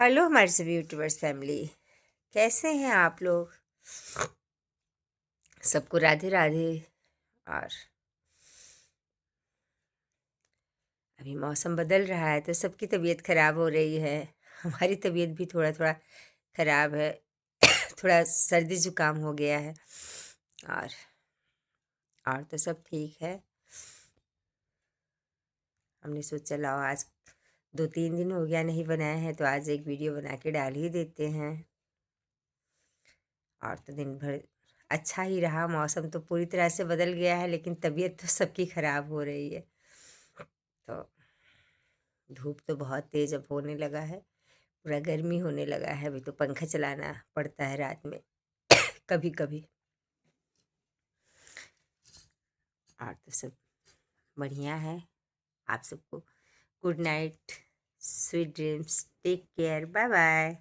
Hello हमारे सभी YouTubers family, कैसे हैं आप लोग। सबको राधे राधे। और अभी मौसम बदल रहा है तो सबकी तबीयत ख़राब हो रही है। हमारी तबीयत भी थोड़ा थोड़ा ख़राब है। थोड़ा सर्दी ज़ुकाम हो गया है। और और तो सब ठीक है। हमने सोचा लाओ आज 2-3 दिन हो गया नहीं बनाए हैं तो आज एक वीडियो बना के डाल ही देते हैं। और तो दिन भर अच्छा ही रहा। मौसम तो पूरी तरह से बदल गया है लेकिन तबीयत तो सबकी ख़राब हो रही है। तो धूप तो बहुत तेज़ अब होने लगा है। पूरा गर्मी होने लगा है। अभी तो पंखा चलाना पड़ता है रात में कभी कभी। और तो सब बढ़िया है। आप सबको good night, sweet dreams, take care, bye bye.